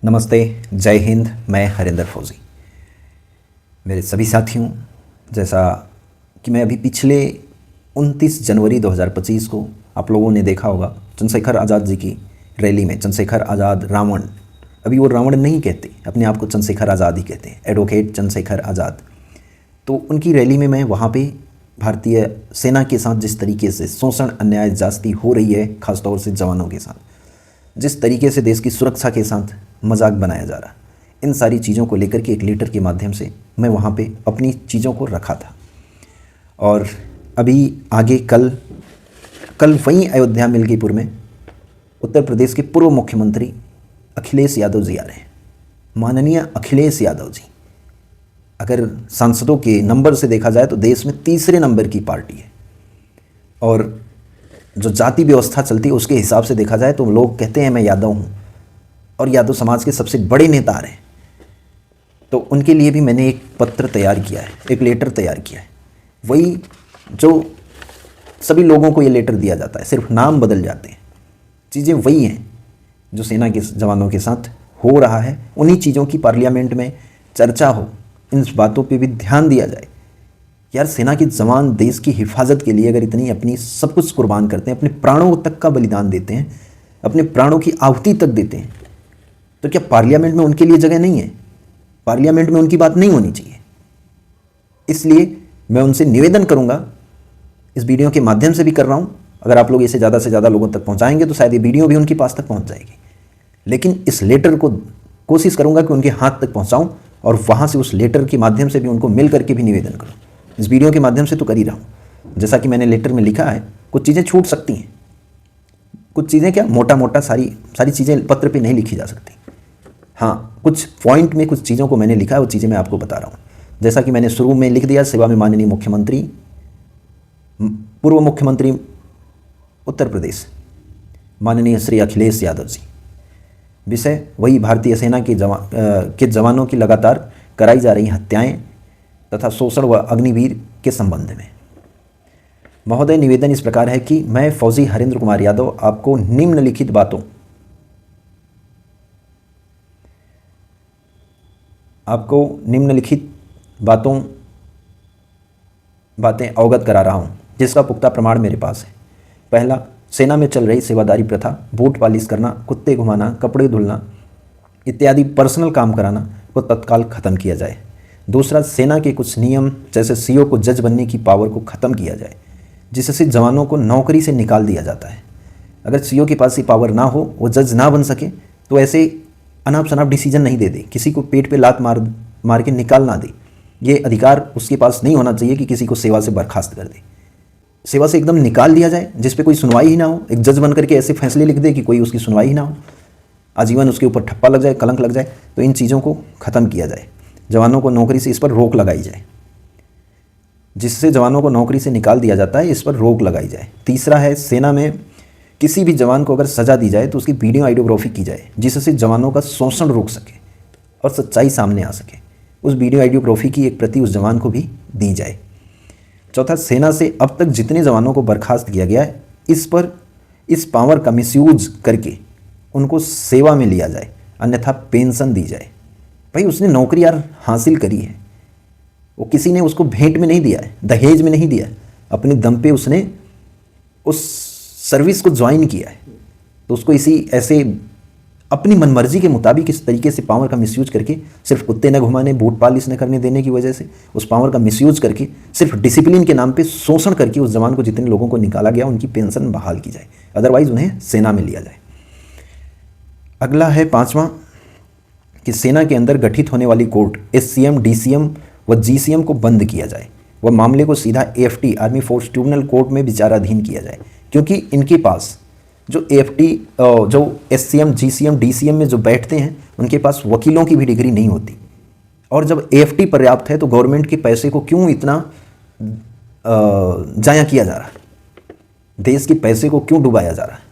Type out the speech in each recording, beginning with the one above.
नमस्ते, जय हिंद। मैं हरिंदर फौजी। मेरे सभी साथियों, जैसा कि मैं अभी पिछले 29 जनवरी 2025 को आप लोगों ने देखा होगा चंद्रशेखर आज़ाद जी की रैली में। चंद्रशेखर आज़ाद रावण, अभी वो रावण नहीं कहते, अपने आप को चंद्रशेखर आज़ाद ही कहते हैं, एडवोकेट चंद्रशेखर आज़ाद। तो उनकी रैली में मैं वहाँ पे भारतीय सेना के साथ जिस तरीके से शोषण, अन्याय, ज्यादती हो रही है, ख़ासतौर से जवानों के साथ, जिस तरीके से देश की सुरक्षा के साथ मजाक बनाया जा रहा, इन सारी चीज़ों को लेकर के एक लेटर के माध्यम से मैं वहाँ पे अपनी चीज़ों को रखा था। और अभी आगे कल वहीं अयोध्या मिल्कीपुर में उत्तर प्रदेश के पूर्व मुख्यमंत्री अखिलेश यादव जी आ रहे हैं। माननीय अखिलेश यादव जी, अगर सांसदों के नंबर से देखा जाए तो देश में तीसरे नंबर की पार्टी है, और जो जाति व्यवस्था चलती है उसके हिसाब से देखा जाए तो लोग कहते हैं मैं यादव हूँ, और यादव समाज के सबसे बड़े नेता रहे। तो उनके लिए भी मैंने एक पत्र तैयार किया है, एक लेटर तैयार किया है। वही जो सभी लोगों को ये लेटर दिया जाता है, सिर्फ नाम बदल जाते हैं, चीज़ें वही हैं जो सेना के जवानों के साथ हो रहा है। उन्हीं चीज़ों की पार्लियामेंट में चर्चा हो, इन बातों पे भी ध्यान दिया जाए। यार, सेना के जवान देश की हिफाजत के लिए अगर इतनी अपनी सब कुछ कुर्बान करते हैं, अपने प्राणों तक का बलिदान देते हैं, अपने प्राणों की आहुति तक देते हैं, तो क्या पार्लियामेंट में उनके लिए जगह नहीं है? पार्लियामेंट में उनकी बात नहीं होनी चाहिए? इसलिए मैं उनसे निवेदन करूंगा, इस वीडियो के माध्यम से भी कर रहा हूं, अगर आप लोग इसे ज़्यादा से ज़्यादा लोगों तक पहुंचाएंगे तो शायद ये वीडियो भी उनके पास तक पहुंच जाएगी। लेकिन इस लेटर को कोशिश करूंगा कि उनके हाथ तक पहुंचाऊं, और वहां से उस लेटर के माध्यम से भी उनको मिल करके भी निवेदन करूं। इस वीडियो के माध्यम से तो कर ही रहा हूं। जैसा कि मैंने लेटर में लिखा है, कुछ चीज़ें छूट सकती हैं, कुछ चीज़ें क्या मोटा मोटा सारी चीज़ें पत्र पे नहीं लिखी जा सकती। हाँ, कुछ पॉइंट में कुछ चीज़ों को मैंने लिखा है, वो चीज़ें मैं आपको बता रहा हूँ। जैसा कि मैंने शुरू में लिख दिया, सेवा में माननीय मुख्यमंत्री, पूर्व मुख्यमंत्री उत्तर प्रदेश माननीय श्री अखिलेश यादव जी। विषय वही भारतीय सेना के जवानों की लगातार कराई जा रही हत्याएं तथा शोषण व अग्निवीर के संबंध में। महोदय, निवेदन इस प्रकार है कि मैं फौजी हरिंद्र कुमार यादव आपको निम्नलिखित बातें अवगत करा रहा हूँ, जिसका पुख्ता प्रमाण मेरे पास है। पहला, सेना में चल रही सेवादारी प्रथा, बूट पालिश करना, कुत्ते घुमाना, कपड़े धुलना इत्यादि पर्सनल काम कराना को तत्काल खत्म किया जाए। दूसरा, सेना के कुछ नियम जैसे सीओ को जज बनने की पावर को ख़त्म किया जाए, जिससे जवानों को नौकरी से निकाल दिया जाता है। अगर सीओ के पास ये पावर ना हो, वो जज ना बन सके, तो ऐसे अनाप शनाप डिसीजन नहीं दे दे, किसी को पेट पे लात मार के निकाल ना दे। ये अधिकार उसके पास नहीं होना चाहिए कि किसी को सेवा से बर्खास्त कर दे, सेवा से एकदम निकाल दिया जाए, जिस पे कोई सुनवाई ही ना हो। एक जज बन करके ऐसे फैसले लिख दे कि कोई उसकी सुनवाई ही ना हो, आजीवन उसके ऊपर ठप्पा लग जाए, कलंक लग जाए। तो इन चीज़ों को ख़त्म किया जाए, जवानों को नौकरी से इस पर रोक लगाई जाए, जिससे जवानों को नौकरी से निकाल दिया जाता है, इस पर रोक लगाई जाए। तीसरा है, सेना में किसी भी जवान को अगर सज़ा दी जाए तो उसकी वीडियो आइडियोग्राफी की जाए, जिससे जवानों का शोषण रुक सके और सच्चाई सामने आ सके। उस वीडियो आइडियोग्राफी की एक प्रति उस जवान को भी दी जाए। चौथा, सेना से अब तक जितने जवानों को बर्खास्त किया गया है, इस पावर का मिसयूज करके उनको सेवा में लिया जाए, अन्यथा पेंशन दी जाए। भाई, उसने नौकरी यार हासिल करी है, वो किसी ने उसको भेंट में नहीं दिया है, दहेज में नहीं दिया है, अपने दम पे उसने उस सर्विस को ज्वाइन किया है। तो उसको ऐसे अपनी मनमर्जी के मुताबिक इस तरीके से पावर का मिसयूज करके, सिर्फ कुत्ते न घुमाने, बूट पालिश न करने देने की वजह से उस पावर का मिसयूज करके, सिर्फ डिसिप्लिन के नाम पे शोषण करके उस जवान को, जितने लोगों को निकाला गया, उनकी पेंशन बहाल की जाए, अदरवाइज उन्हें सेना में लिया जाए। अगला है पांचवा, कि सेना के अंदर गठित होने वाली कोर्ट एससीएम, डीसीएम व जीसीएम को बंद किया जाए, वह मामले को सीधा AFT army force tribunal court में विचाराधीन किया जाए। क्योंकि इनके पास जो एएफटी, जो एससीएम, जीसीएम, डीसीएम में जो बैठते हैं, उनके पास वकीलों की भी डिग्री नहीं होती। और जब एएफटी पर्याप्त है तो गवर्नमेंट के पैसे को क्यों इतना जाया किया जा रहा है, देश के पैसे को क्यों डुबाया जा रहा है?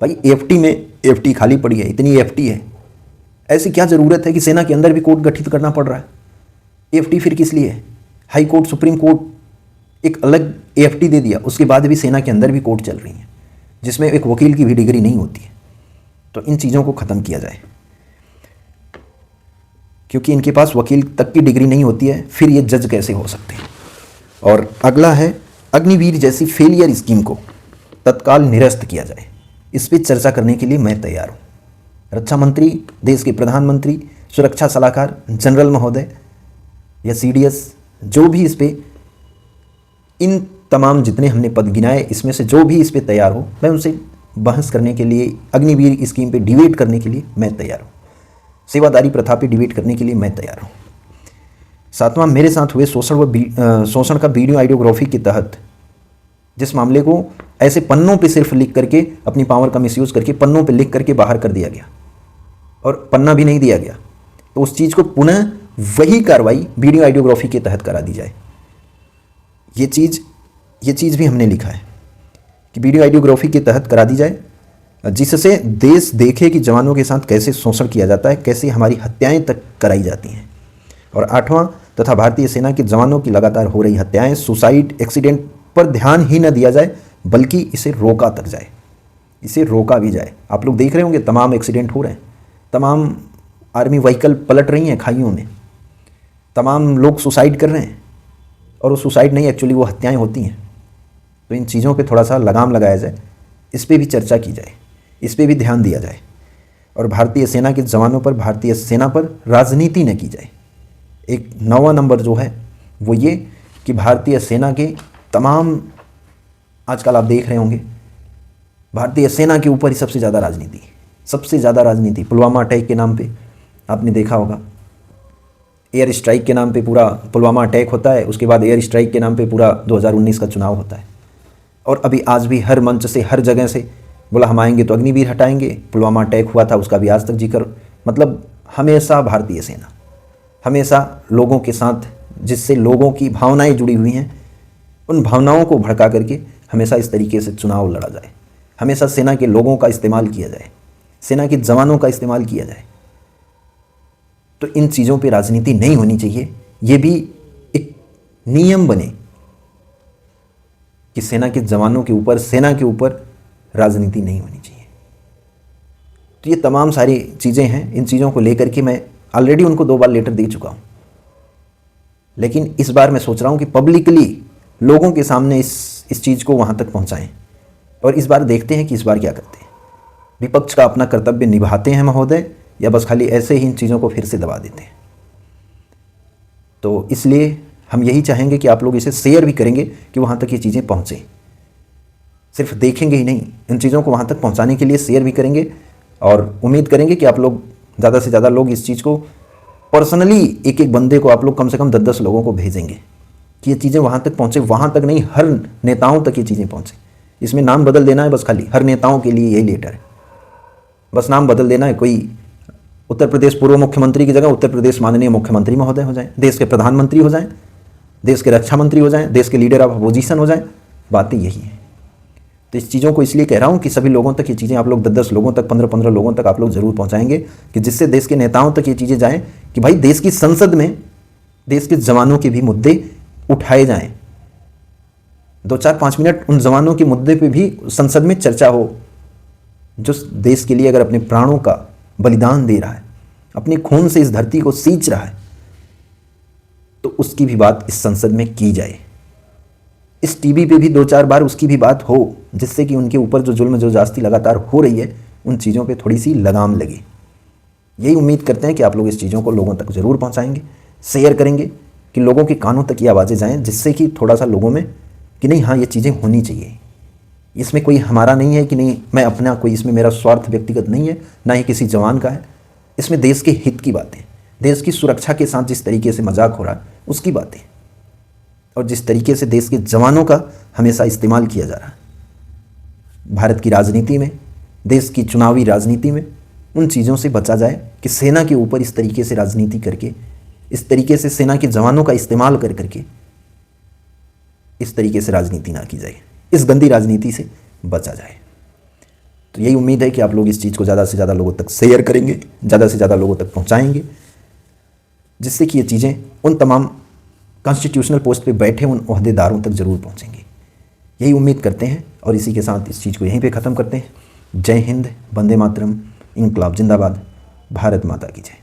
भाई, एएफटी खाली पड़ी है, इतनी एएफटी है, ऐसी क्या ज़रूरत है कि सेना के अंदर भी कोर्ट गठित करना पड़ रहा है? एएफटी फिर किस लिए है? हाई कोर्ट, सुप्रीम कोर्ट एक अलग एएफटी दे दिया, उसके बाद भी सेना के अंदर भी कोर्ट चल रही है, जिसमें एक वकील की भी डिग्री नहीं होती है। तो इन चीज़ों को ख़त्म किया जाए। क्योंकि इनके पास वकील तक की डिग्री नहीं होती है, फिर ये जज कैसे हो सकते हैं। और अगला है अग्निवीर जैसी फेलियर स्कीम को तत्काल निरस्त किया जाए। इस पर चर्चा करने के लिए मैं तैयार हूँ। रक्षा मंत्री, देश के प्रधानमंत्री, सुरक्षा सलाहकार जनरल महोदय या CDS, जो भी इस पर, इन तमाम जितने हमने पद गिनाए, इसमें से जो भी इस पर तैयार हो, मैं उनसे बहस करने के लिए, अग्निवीर स्कीम पे डिबेट करने के लिए मैं तैयार हूँ। सेवादारी प्रथा पे डिबेट करने के लिए मैं तैयार हूँ। सातवां, मेरे साथ हुए शोषण का वीडियो आइडियोग्राफी के तहत जिस मामले को ऐसे पन्नों पे सिर्फ लिख करके, अपनी पावर का मिसयूज करके पन्नों पे लिख करके बाहर कर दिया गया और पन्ना भी नहीं दिया गया, तो उस चीज़ को पुनः वही कार्रवाई वीडियो आइडियोग्राफी के तहत करा दी जाए। ये चीज़ भी हमने लिखा है कि वीडियो आइडियोग्राफी के तहत करा दी जाए, जिससे देश देखे कि जवानों के साथ कैसे शोषण किया जाता है, कैसे हमारी हत्याएं तक कराई जाती हैं। और आठवां, तथा भारतीय सेना के जवानों की लगातार हो रही हत्याएं, सुसाइड, एक्सीडेंट पर ध्यान ही न दिया जाए, बल्कि इसे रोका तक जाए, इसे रोका भी जाए। आप लोग देख रहे होंगे तमाम एक्सीडेंट हो रहे हैं, तमाम आर्मी व्हीकल पलट रही हैं खाइयों में, तमाम लोग सुसाइड कर रहे हैं, और वो सुसाइड नहीं, एक्चुअली वो हत्याएं होती हैं। तो इन चीज़ों पे थोड़ा सा लगाम लगाया जाए, इस पर भी चर्चा की जाए, इस पर भी ध्यान दिया जाए। और भारतीय सेना के जवानों पर, भारतीय सेना पर राजनीति न की जाए। एक 9वां नंबर जो है वो ये कि भारतीय सेना के तमाम, आजकल आप देख रहे होंगे भारतीय सेना के ऊपर ही सबसे ज़्यादा राजनीति पुलवामा अटैक के नाम पे आपने देखा होगा। एयर स्ट्राइक के नाम पे पूरा पुलवामा अटैक होता है, उसके बाद एयर स्ट्राइक के नाम पे पूरा 2019 का चुनाव होता है। और अभी आज भी हर मंच से, हर जगह से बोला हम आएंगे तो अग्निवीर हटाएंगे, पुलवामा अटैक हुआ था उसका भी आज तक जिक्र। मतलब हमेशा भारतीय सेना, हमेशा लोगों के साथ, जिससे लोगों की भावनाएं जुड़ी हुई हैं, उन भावनाओं को भड़का करके हमेशा इस तरीके से चुनाव लड़ा जाए, हमेशा सेना के लोगों का इस्तेमाल किया जाए, सेना के जवानों का इस्तेमाल किया जाए। तो इन चीज़ों पे राजनीति नहीं होनी चाहिए। ये भी एक नियम बने कि सेना के जवानों के ऊपर, सेना के ऊपर राजनीति नहीं होनी चाहिए। तो ये तमाम सारी चीज़ें हैं। इन चीज़ों को लेकर के मैं ऑलरेडी उनको 2 बार लेटर दे चुका हूँ, लेकिन इस बार मैं सोच रहा हूँ कि पब्लिकली लोगों के सामने इस चीज़ को वहाँ तक पहुँचाएं। और इस बार देखते हैं कि इस बार क्या करते हैं। विपक्ष का अपना कर्तव्य निभाते हैं महोदय, या बस खाली ऐसे ही इन चीज़ों को फिर से दबा देते हैं। तो इसलिए हम यही चाहेंगे कि आप लोग इसे शेयर भी करेंगे कि वहाँ तक ये चीज़ें पहुँचें। सिर्फ देखेंगे ही नहीं, इन चीज़ों को वहाँ तक पहुँचाने के लिए शेयर भी करेंगे। और उम्मीद करेंगे कि आप लोग ज़्यादा से ज़्यादा लोग इस चीज़ को पर्सनली, एक एक बंदे को आप लोग कम से कम 10-10 लोगों को भेजेंगे कि ये चीज़ें वहाँ तक पहुँचे। वहाँ तक नहीं, हर नेताओं तक ये चीज़ें पहुँचे। इसमें नाम बदल देना है बस, खाली हर नेताओं के लिए यही लेटर है, बस नाम बदल देना है। कोई उत्तर प्रदेश पूर्व मुख्यमंत्री की जगह उत्तर प्रदेश माननीय मुख्यमंत्री महोदय हो जाएं, देश के प्रधानमंत्री हो जाएं, देश के रक्षा मंत्री हो जाएं, देश के लीडर ऑफ अपोजिशन हो जाएं। बातें यही हैं। तो इस चीज़ों को इसलिए कह रहा हूँ कि सभी लोगों तक ये चीज़ें आप लोग 10-10 लोगों तक, 15-15 लोगों तक आप लोग ज़रूर पहुँचाएंगे, कि जिससे देश के नेताओं तक ये चीज़ें जाएँ कि भाई देश की संसद में देश के जवानों के भी मुद्दे उठाए जाएँ। 2-4-5 मिनट उन जवानों के मुद्दे पे भी संसद में चर्चा हो, जो देश के लिए अगर अपने प्राणों का बलिदान दे रहा है, अपने खून से इस धरती को सींच रहा है, तो उसकी भी बात इस संसद में की जाए। इस टीवी पे भी 2-4 बार उसकी भी बात हो, जिससे कि उनके ऊपर जो जुल्म, जो जास्ती लगातार हो रही है, उन चीज़ों पे थोड़ी सी लगाम लगे। यही उम्मीद करते हैं कि आप लोग इस चीज़ों को लोगों तक ज़रूर पहुंचाएंगे, शेयर करेंगे, कि लोगों के कानों तक ये आवाज़ें जाएं, जिससे कि थोड़ा सा लोगों में कि नहीं, हाँ ये चीज़ें होनी चाहिए। इसमें कोई हमारा नहीं है कि नहीं मैं अपना, कोई इसमें मेरा स्वार्थ व्यक्तिगत नहीं है, ना ही किसी जवान का है। इसमें देश के हित की बातें, देश की सुरक्षा के साथ जिस तरीके से मजाक हो रहा है उसकी बातें, और जिस तरीके से देश के जवानों का हमेशा इस्तेमाल किया जा रहा है भारत की राजनीति में, देश की चुनावी राजनीति में, उन चीज़ों से बचा जाए कि सेना के ऊपर इस तरीके से राजनीति करके, इस तरीके से सेना के जवानों का इस्तेमाल कर करके इस तरीके से राजनीति ना की जाए, इस गंदी राजनीति से बचा जाए। तो यही उम्मीद है कि आप लोग इस चीज़ को ज़्यादा से ज़्यादा लोगों तक शेयर करेंगे, ज़्यादा से ज़्यादा लोगों तक पहुंचाएंगे, जिससे कि ये चीज़ें उन तमाम कॉन्स्टिट्यूशनल पोस्ट पे बैठे उन ओहदेदारों तक ज़रूर पहुंचेंगी। यही उम्मीद करते हैं, और इसी के साथ इस चीज़ को यहीं पे ख़त्म करते हैं। जय हिंद, वंदे मातरम, इंकलाब जिंदाबाद, भारत माता की जय।